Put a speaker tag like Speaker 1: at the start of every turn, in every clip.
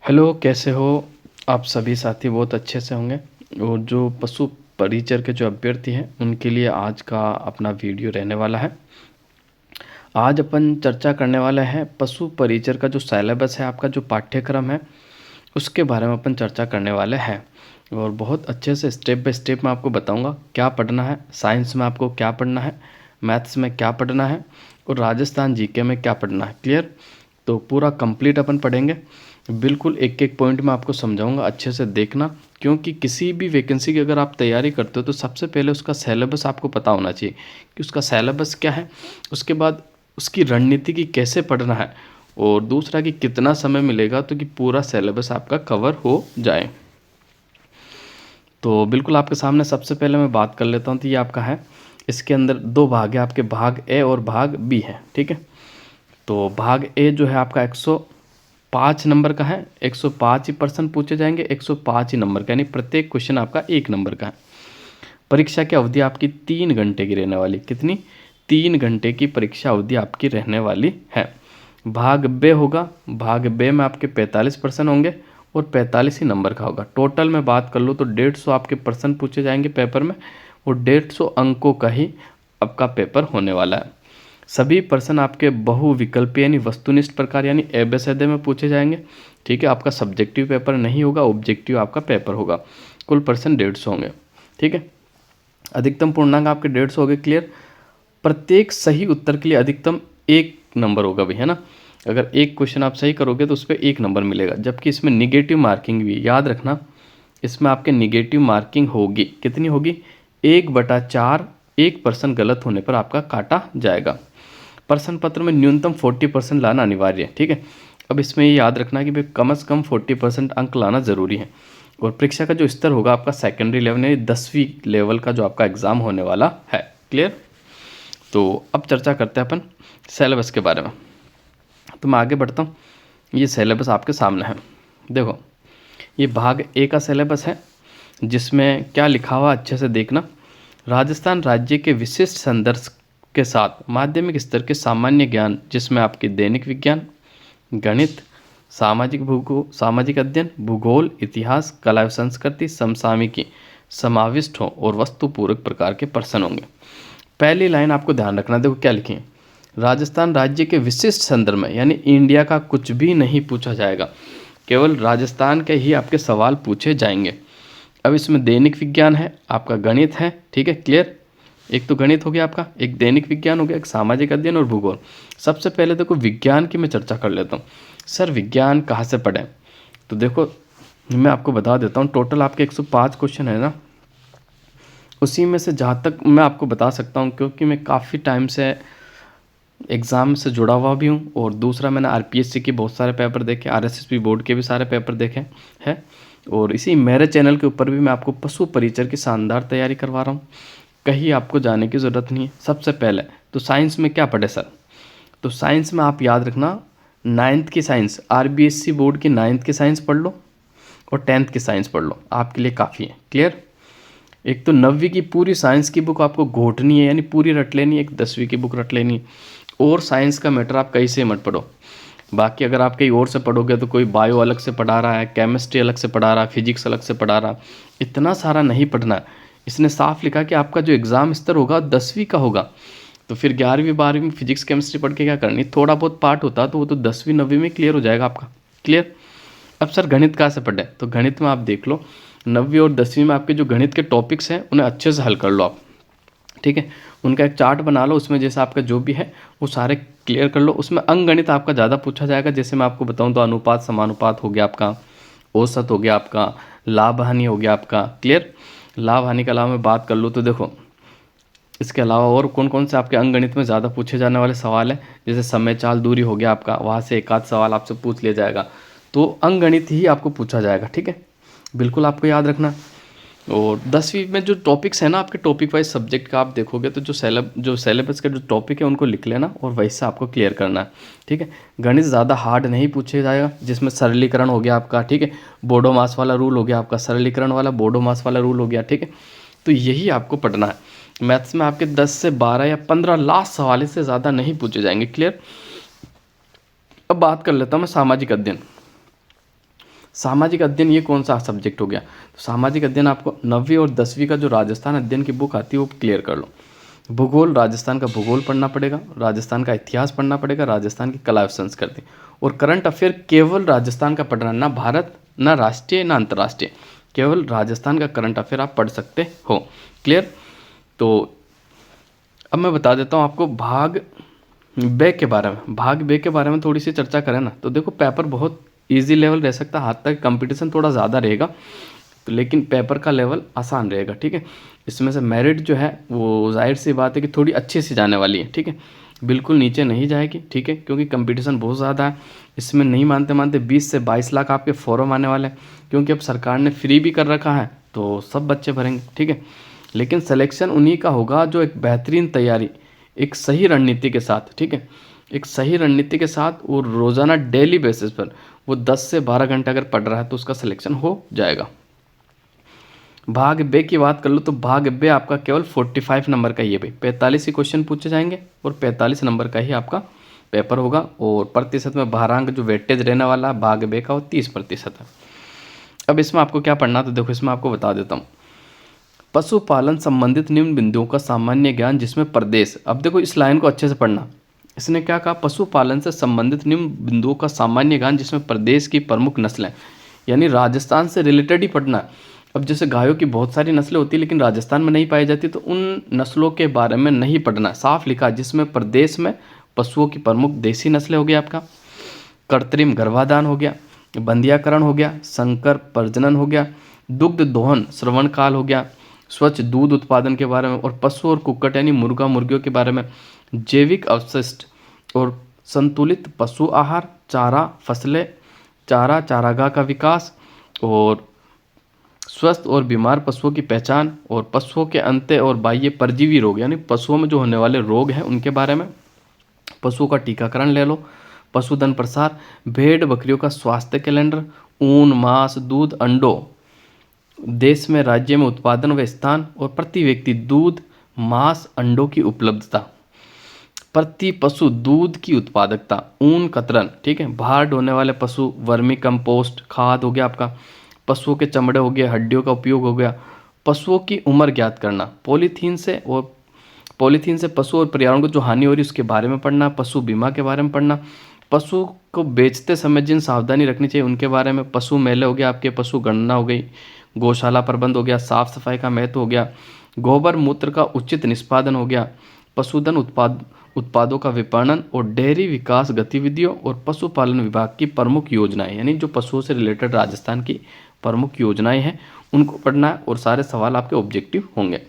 Speaker 1: Hello, कैसे हो आप सभी साथी? बहुत अच्छे से होंगे। और जो पशु परिचर के जो अभ्यर्थी हैं उनके लिए आज का अपना वीडियो रहने वाला है। आज अपन चर्चा करने वाले हैं पशु परिचर का जो सिलेबस है, आपका जो पाठ्यक्रम है उसके बारे में अपन चर्चा करने वाले हैं। और बहुत अच्छे से स्टेप बाय स्टेप मैं आपको बताऊंगा क्या पढ़ना है, साइंस में आपको क्या पढ़ना है, मैथ्स में क्या पढ़ना है और राजस्थान जीके में क्या पढ़ना है। क्लियर? तो पूरा कंप्लीट अपन पढ़ेंगे। बिल्कुल एक एक पॉइंट में आपको समझाऊंगा, अच्छे से देखना। क्योंकि किसी भी वैकेंसी की अगर आप तैयारी करते हो तो सबसे पहले उसका सिलेबस आपको पता होना चाहिए कि उसका सिलेबस क्या है। उसके बाद उसकी रणनीति की कैसे पढ़ना है, और दूसरा कि कितना समय मिलेगा तो कि पूरा सिलेबस आपका कवर हो जाए। तो बिल्कुल आपके सामने सबसे पहले मैं बात कर लेता हूँ। तो ये आपका है, इसके अंदर दो भाग है आपके, भाग ए और भाग बी है। ठीक है, तो भाग ए जो है आपका 105 नंबर का है। 105 ही प्रश्न पूछे जाएंगे, 105 ही नंबर का, यानी प्रत्येक क्वेश्चन आपका 1 नंबर का है। परीक्षा की अवधि आपकी 3 घंटे की रहने वाली। कितनी? 3 घंटे की परीक्षा अवधि आपकी रहने वाली है। भाग बे होगा, भाग बे में आपके 45 प्रश्न होंगे और 45 ही नंबर का होगा। टोटल में बात कर लो तो 150 आपके प्रश्न पूछे जाएंगे पेपर में, और 150 अंकों का ही आपका पेपर होने वाला है। सभी प्रश्न आपके बहुविकल्पीय यानी वस्तुनिष्ठ प्रकार यानी एबेसैडे में पूछे जाएंगे। ठीक है, आपका सब्जेक्टिव पेपर नहीं होगा, ऑब्जेक्टिव आपका पेपर होगा। कुल प्रश्न 150 होंगे। ठीक है, अधिकतम पूर्णांक आपके 150 हो गए। क्लियर? प्रत्येक सही उत्तर के लिए अधिकतम 1 नंबर होगा भी, है ना। अगर एक क्वेश्चन आप सही करोगे तो उस पर 1 नंबर मिलेगा, जबकि इसमें निगेटिव मार्किंग भी, याद रखना, इसमें आपके निगेटिव मार्किंग होगी। कितनी होगी? 1/4। 1% गलत होने पर आपका काटा जाएगा। प्रश्न पत्र में न्यूनतम 40% लाना अनिवार्य है। ठीक है, अब इसमें ये याद रखना कि भाई कम से कम 40% अंक लाना ज़रूरी है। और परीक्षा का जो स्तर होगा आपका सेकेंडरी लेवल यानी 10वीं लेवल का जो आपका एग्ज़ाम होने वाला है। क्लियर? तो अब चर्चा करते हैं अपन सिलेबस के बारे में। तो मैं आगे बढ़ता हूँ। ये सिलेबस आपके सामने है, देखो। ये भाग ए का सिलेबस है, जिसमें क्या लिखा हुआ अच्छे से देखना। राजस्थान राज्य के विशिष्ट संदर्भ के साथ माध्यमिक स्तर के सामान्य ज्ञान, जिसमें आपके दैनिक विज्ञान, गणित, सामाजिक अध्ययन, भूगोल, इतिहास, कला एवं संस्कृति, समसामयिकी समाविष्ट हो और वस्तुपूरक प्रकार के प्रश्न होंगे। पहली लाइन आपको ध्यान रखना, देखो क्या लिखी है। राजस्थान राज्य के विशिष्ट संदर्भ में, यानी इंडिया का कुछ भी नहीं पूछा जाएगा, केवल राजस्थान के ही आपके सवाल पूछे जाएंगे। अब इसमें दैनिक विज्ञान है, आपका गणित है। ठीक है, क्लियर? एक तो गणित हो गया आपका, एक दैनिक विज्ञान हो गया, एक सामाजिक अध्ययन और भूगोल। सबसे पहले देखो विज्ञान की मैं चर्चा कर लेता हूँ। सर विज्ञान कहाँ से पढ़ें? तो देखो मैं आपको बता देता हूँ, टोटल आपके 105 क्वेश्चन है ना, उसी में से जहाँ तक मैं आपको बता सकता हूँ, क्योंकि मैं काफ़ी टाइम से एग्ज़ाम से जुड़ा हुआ भी हूँ, और दूसरा मैंने आरपीएससी के बहुत सारे पेपर देखे, आरएसएसबी बोर्ड के भी सारे पेपर देखे हैं, और इसी मेरे चैनल के ऊपर भी मैं आपको पशु परिचर की शानदार तैयारी करवा रहा हूँ। कहीं आपको जाने की ज़रूरत नहीं है। सबसे पहले तो साइंस में क्या पढ़े सर? तो साइंस में आप याद रखना, 9th की साइंस, आरबीएससी बोर्ड की 9th की साइंस पढ़ लो और 10th की साइंस पढ़ लो, आपके लिए काफ़ी है। क्लियर? एक तो 9वीं की पूरी साइंस की बुक आपको घोटनी है, यानी पूरी रट लेनी है। एक 10वीं की बुक रट लेनी है। और साइंस का मैटर आप कहीं से मत पढ़ो। बाकी अगर आप कहीं और से पढ़ोगे तो कोई बायो अलग से पढ़ा रहा है, केमिस्ट्री अलग से पढ़ा रहा है, फिजिक्स अलग से पढ़ा रहा है, इतना सारा नहीं पढ़ना है। इसने साफ लिखा कि आपका जो एग्ज़ाम स्तर होगा 10वीं का होगा, तो फिर 11वीं 12वीं फिजिक्स केमिस्ट्री पढ़ के क्या करनी? थोड़ा बहुत पार्ट होता तो वो तो 10वीं 9वीं में क्लियर हो जाएगा आपका। क्लियर? अब सर गणित कहाँ से पढ़े? तो गणित में आप देख लो, 9वीं और 10वीं में आपके जो गणित के टॉपिक्स हैं उन्हें अच्छे से हल कर लो आप। ठीक है, उनका एक चार्ट बना लो, उसमें जैसे आपका जो भी है वो सारे क्लियर कर लो। उसमें अंकगणित आपका ज़्यादा पूछा जाएगा। जैसे मैं आपको बताऊं तो अनुपात समानुपात हो गया आपका, औसत हो गया आपका, लाभ हानि हो गया आपका। क्लियर? लाभ हानि के अलावा मैं बात कर लूँ तो देखो, इसके अलावा और कौन कौन से आपके अंकगणित में ज़्यादा पूछे जाने वाले सवाल हैं, जैसे समय चाल दूरी हो गया आपका, वहाँ से एक आध सवाल आपसे पूछ लिया जाएगा। तो अंकगणित ही आपको पूछा जाएगा। ठीक है, बिल्कुल आपको याद रखना। और 10वीं में जो टॉपिक्स है ना आपके, टॉपिक वाइज सब्जेक्ट का आप देखोगे तो जो सिलेबस का जो टॉपिक है उनको लिख लेना और वैसे आपको क्लियर करना है। ठीक है, गणित ज़्यादा हार्ड नहीं पूछे जाएगा, जिसमें सरलीकरण हो गया आपका। ठीक है, बोडो मास वाला रूल हो गया आपका, सरलीकरण वाला बोडो मास वाला रूल हो गया। ठीक है, तो यही आपको पढ़ना है। मैथ्स में आपके 10 से 12 या 15 लास्ट सवाल से ज़्यादा नहीं पूछे जाएंगे। क्लियर? अब बात कर लेता हूँ मैं सामाजिक अध्ययन। सामाजिक अध्ययन ये कौन सा सब्जेक्ट हो गया, तो सामाजिक अध्ययन आपको 9वीं और 10वीं का जो राजस्थान अध्ययन की बुक आती है वो क्लियर कर लो। भूगोल, राजस्थान का भूगोल पढ़ना पड़ेगा, राजस्थान का इतिहास पढ़ना पड़ेगा, राजस्थान की कला एवं संस्कृति, और करंट अफेयर केवल राजस्थान का पढ़ना, ना भारत, ना राष्ट्रीय, ना अंतर्राष्ट्रीय, केवल राजस्थान का करंट अफेयर आप पढ़ सकते हो। क्लियर। तो अब मैं बता देता हूँ आपको भाग बे के बारे में। भाग बे के बारे में थोड़ी सी चर्चा करें ना, तो देखो पेपर बहुत इजी लेवल रह सकता है, हाथ तक कंपटीशन थोड़ा ज़्यादा रहेगा, तो लेकिन पेपर का लेवल आसान रहेगा। ठीक है, इसमें से मेरिट जो है वो जाहिर सी बात है कि थोड़ी अच्छी सी जाने वाली है। ठीक है, बिल्कुल नीचे नहीं जाएगी। ठीक है, क्योंकि कंपटीशन बहुत ज़्यादा है। इसमें नहीं मानते मानते 20 से 22 लाख आपके फॉर्म आने वाले हैं, क्योंकि अब सरकार ने फ्री भी कर रखा है तो सब बच्चे भरेंगे। ठीक है, लेकिन सिलेक्शन उन्हीं का होगा जो एक बेहतरीन तैयारी, एक सही रणनीति के साथ, ठीक है, एक सही रणनीति के साथ और रोज़ाना डेली बेसिस पर वो 10 से 12 घंटे अगर पढ़ रहा है तो उसका सिलेक्शन हो जाएगा। भाग बे की बात कर लो तो भाग बे आपका केवल 45 नंबर का ही है भाई, 45 ही क्वेश्चन पूछे जाएंगे और 45 नंबर का ही आपका पेपर होगा, और प्रतिशत में भारांक जो वेटेज रहने वाला है भाग बे का वो 30% है। अब इसमें आपको क्या पढ़ना, तो देखो इसमें आपको बता देता हूँ। पशुपालन संबंधित निम्न बिंदुओं का सामान्य ज्ञान जिसमें प्रदेश, अब देखो इस लाइन को अच्छे से पढ़ना। इसने क्या कहा, पशुपालन से संबंधित निम्न बिंदुओं का सामान्य ज्ञान जिसमें प्रदेश की प्रमुख नस्लें, यानी राजस्थान से रिलेटेड ही पढ़ना। अब जैसे गायों की बहुत सारी नस्लें होती है लेकिन राजस्थान में नहीं पाई जाती, तो उन नस्लों के बारे में नहीं पढ़ना, साफ लिखा, जिसमें प्रदेश में पशुओं की प्रमुख देसी नस्लें हो गया आपका, कृत्रिम गर्भाधान हो गया, बंधियाकरण हो गया, संकर प्रजनन हो गया, दुग्ध दोहन श्रवण काल हो गया, स्वच्छ दूध उत्पादन के बारे में, और पशु और कुक्कट यानी मुर्गा मुर्गियों के बारे में, जैविक अवशिष्ट और संतुलित पशु आहार, चारा फसलें, चारा चारागाह का विकास, और स्वस्थ और बीमार पशुओं की पहचान, और पशुओं के अंत्य और बाह्य परजीवी रोग यानी पशुओं में जो होने वाले रोग हैं उनके बारे में, पशुओं का टीकाकरण ले लो, पशुधन प्रसार, भेड़ बकरियों का स्वास्थ्य कैलेंडर, ऊन मांस दूध अंडों, देश में राज्य में उत्पादन व स्थान, और प्रति व्यक्ति दूध मांस अंडों की उपलब्धता, प्रति पशु दूध की उत्पादकता, ऊन कतरन, ठीक है, बाहर ढोने वाले पशु, वर्मी कंपोस्ट खाद हो गया आपका, पशुओं के चमड़े हो गए, हड्डियों का उपयोग हो गया, पशुओं की उम्र ज्ञात करना, पॉलीथीन से पशु और पर्यावरण को जो हानि हो रही है उसके बारे में पढ़ना, पशु बीमा के बारे में पढ़ना, पशु को बेचते समय जिन सावधानी रखनी चाहिए उनके बारे में, पशु मेले हो गया आपके, पशु गणना हो गई, गौशाला प्रबंध हो गया, साफ सफाई का महत्व हो गया, गोबर मूत्र का उचित निष्पादन हो गया, पशुधन उत्पादों का विपणन और डेयरी विकास गतिविधियों, और पशुपालन विभाग की प्रमुख योजनाएं, यानी जो पशुओं से रिलेटेड राजस्थान की प्रमुख योजनाएं हैं उनको पढ़ना है, और सारे सवाल आपके ऑब्जेक्टिव होंगे।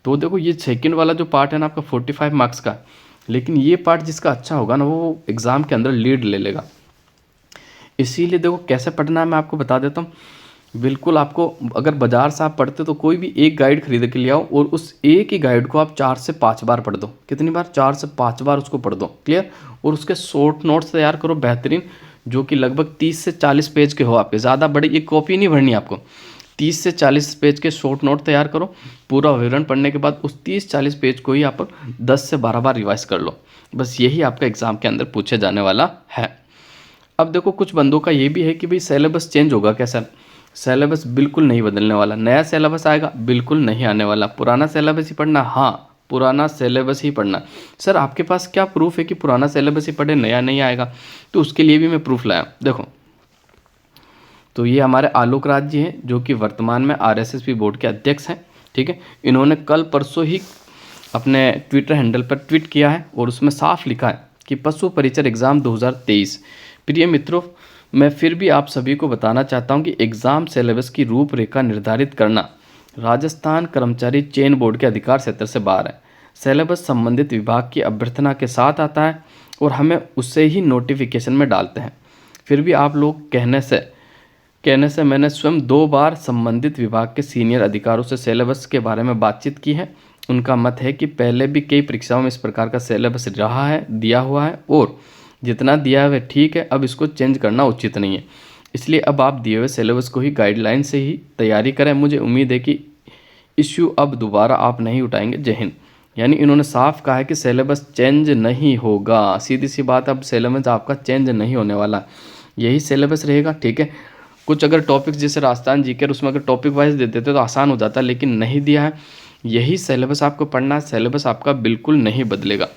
Speaker 1: तो देखो ये सेकंड वाला जो पार्ट है ना आपका 45 मार्क्स का, लेकिन ये पार्ट जिसका अच्छा होगा ना वो एग्ज़ाम के अंदर लीड ले लेगा। इसीलिए देखो कैसे पढ़ना है मैं आपको बता देता हूँ। बिल्कुल आपको अगर बाजार से आप पढ़ते तो कोई भी एक गाइड खरीद के ले आओ और उस एक ही गाइड को आप 4 से 5 बार पढ़ दो। कितनी बार? 4 से 5 बार उसको पढ़ दो। क्लियर? और उसके शॉर्ट नोट्स तैयार करो बेहतरीन, जो कि लगभग 30 से 40 पेज के हो आपके, ज़्यादा बड़ी एक कॉपी नहीं भरनी आपको। 30 से 40 पेज के शॉर्ट नोट तैयार करो। पूरा विवरण पढ़ने के बाद उस 30-40 पेज को ही आप 10 से 12 बार रिवाइज कर लो। बस यही आपका एग्जाम के अंदर पूछे जाने वाला है। अब देखो कुछ बंदों का ये भी है कि भाई सिलेबस चेंज होगा क्या सर? सिलेबस बिल्कुल नहीं बदलने वाला। नया सिलेबस आएगा? बिल्कुल नहीं आने वाला। पुराना सिलेबस ही पढ़ना? हाँ, पुराना सिलेबस ही पढ़ना। सर आपके पास क्या प्रूफ है कि पुराना सिलेबस ही पढ़े, नया नहीं आएगा? तो उसके लिए भी मैं प्रूफ लाया। देखो, तो ये हमारे आलोक राज जी हैं जो कि वर्तमान में RSSB बोर्ड के अध्यक्ष हैं। ठीक है, इन्होंने कल परसों ही अपने ट्विटर हैंडल पर ट्वीट किया है और उसमें साफ लिखा है कि पशु परिचर एग्ज़ाम 2023। प्रिय मित्रों, मैं फिर भी आप सभी को बताना चाहता हूं कि एग्ज़ाम सिलेबस की रूपरेखा निर्धारित करना राजस्थान कर्मचारी चयन बोर्ड के अधिकार क्षेत्र से बाहर है। सिलेबस संबंधित विभाग की अभ्यर्थना के साथ आता है और हमें उसे ही नोटिफिकेशन में डालते हैं। फिर भी आप लोग कहने से मैंने स्वयं 2 बार संबंधित विभाग के सीनियर अधिकारियों से सिलेबस के बारे में बातचीत की है। उनका मत है कि पहले भी कई परीक्षाओं में इस प्रकार का सिलेबस रहा है, दिया हुआ है, और जितना दिया है वह ठीक है। अब इसको चेंज करना उचित नहीं है, इसलिए अब आप दिए हुए सिलेबस को ही गाइडलाइन से ही तैयारी करें। मुझे उम्मीद है कि इश्यू अब दोबारा आप नहीं उठाएंगे। जय हिंद। यानी इन्होंने साफ कहा है कि सिलेबस चेंज नहीं होगा। सीधी सी बात, अब सिलेबस आपका चेंज नहीं होने वाला, यही सिलेबस रहेगा। ठीक है, कुछ अगर टॉपिक्स जैसे राजस्थान जीके उसमें अगर टॉपिक वाइज दे देते तो आसान हो जाता, लेकिन नहीं दिया है। यही सिलेबस आपको पढ़ना है, सिलेबस आपका बिल्कुल नहीं बदलेगा।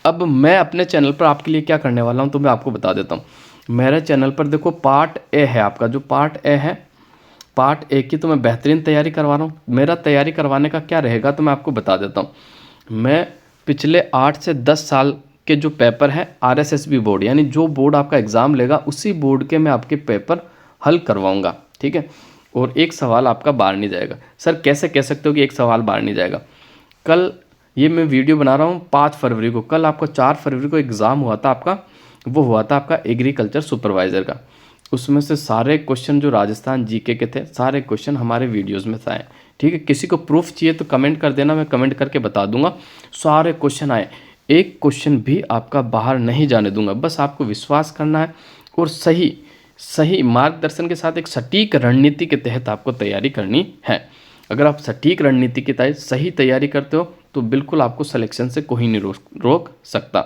Speaker 1: अब मैं अपने चैनल पर आपके लिए क्या करने वाला हूँ तो मैं आपको बता देता हूँ। मेरे चैनल पर देखो पार्ट ए है आपका, जो पार्ट ए है, पार्ट ए की तो मैं बेहतरीन तैयारी करवा रहा हूँ। मेरा तैयारी करवाने का क्या रहेगा तो मैं आपको बता देता हूँ। मैं पिछले 8 से 10 साल के जो पेपर हैं RSSB बोर्ड, यानी जो बोर्ड आपका एग्ज़ाम लेगा उसी बोर्ड के मैं आपके पेपर हल करवाऊँगा, ठीक है। और एक सवाल आपका बाहर नहीं जाएगा। सर कैसे कह सकते हो कि एक सवाल बाहर नहीं जाएगा? कल ये मैं वीडियो बना रहा हूँ 5 फरवरी को, कल आपको 4 फरवरी को एग्ज़ाम हुआ था आपका, वो हुआ था आपका एग्रीकल्चर सुपरवाइज़र का। उसमें से सारे क्वेश्चन जो राजस्थान जीके के थे, सारे क्वेश्चन हमारे वीडियोस में आए, ठीक है। किसी को प्रूफ चाहिए तो कमेंट कर देना, मैं कमेंट करके बता दूंगा। सारे क्वेश्चन आए, एक क्वेश्चन भी आपका बाहर नहीं जाने दूंगा। बस आपको विश्वास करना है और सही मार्गदर्शन के साथ एक सटीक रणनीति के तहत आपको तैयारी करनी है। अगर आप सटीक रणनीति के तहत सही तैयारी करते हो तो बिल्कुल आपको सिलेक्शन से कोई नहीं रोक सकता।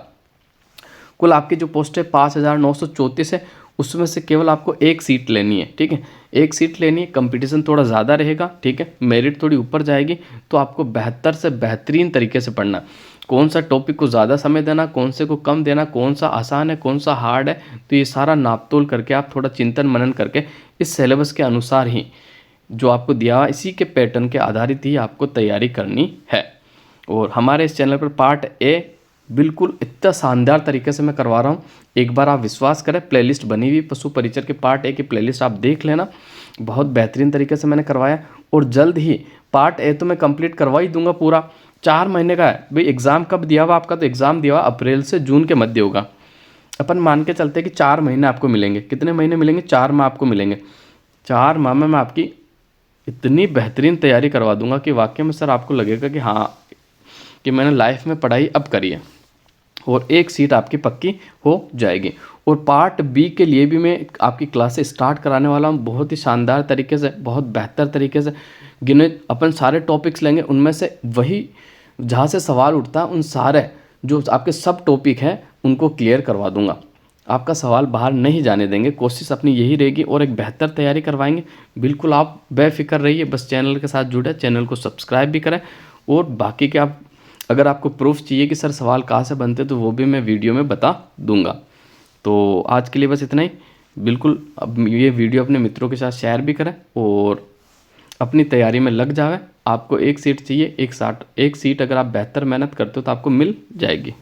Speaker 1: कुल आपकी जो पोस्ट है 5,934 है, उसमें से केवल आपको एक सीट लेनी है, ठीक है। एक सीट लेनी है, कंपटीशन थोड़ा ज़्यादा रहेगा, ठीक है, मेरिट थोड़ी ऊपर जाएगी। तो आपको बेहतर से बेहतरीन तरीके से पढ़ना, कौन सा टॉपिक को ज़्यादा समय देना, कौन से को कम देना, कौन सा आसान है, कौन सा हार्ड है, तो ये सारा नाप तोल करके आप थोड़ा चिंतन मनन करके इस सिलेबस के अनुसार ही जो आपको दिया हुआ इसी के पैटर्न के आधारित ही आपको तैयारी करनी है। और हमारे इस चैनल पर पार्ट ए बिल्कुल इतना शानदार तरीके से मैं करवा रहा हूँ, एक बार आप विश्वास करें। प्लेलिस्ट बनी हुई पशु परिचर के पार्ट ए की प्लेलिस्ट आप देख लेना, बहुत बेहतरीन तरीके से मैंने करवाया। और जल्द ही पार्ट ए तो मैं कंप्लीट करवा ही दूंगा, पूरा 4 महीने का है भाई। एग्ज़ाम कब दिया हुआ आपका? तो एग्ज़ाम दिया हुआ अप्रैल से जून के मध्य होगा। अपन मान के चलते हैं कि 4 महीने आपको मिलेंगे। कितने महीने मिलेंगे? 4 माह आपको मिलेंगे। 4 माह में मैं आपकी इतनी बेहतरीन तैयारी करवा दूंगा कि वाकई में सर आपको लगेगा कि हाँ, कि मैंने लाइफ में पढ़ाई अब करी है। और एक सीट आपकी पक्की हो जाएगी। और पार्ट बी के लिए भी मैं आपकी क्लासेस स्टार्ट कराने वाला हूँ बहुत ही शानदार तरीके से, बहुत बेहतर तरीके से। गिने अपन सारे टॉपिक्स लेंगे, उनमें से वही जहाँ से सवाल उठता है उन सारे जो आपके सब टॉपिक हैं उनको क्लियर करवा दूंगा। आपका सवाल बाहर नहीं जाने देंगे, कोशिश अपनी यही रहेगी और एक बेहतर तैयारी करवाएंगे। बिल्कुल आप बेफिक्र रहिए, बस चैनल के साथ जुड़े, चैनल को सब्सक्राइब भी करें। और बाकी के आप अगर आपको प्रूफ चाहिए कि सर सवाल कहाँ से बनते तो वो भी मैं वीडियो में बता दूंगा। तो आज के लिए बस इतना ही। बिल्कुल अब ये वीडियो अपने मित्रों के साथ शेयर भी करें और अपनी तैयारी में लग जाए। आपको एक सीट चाहिए, एक सीट अगर आप बेहतर मेहनत करते हो तो आपको मिल जाएगी।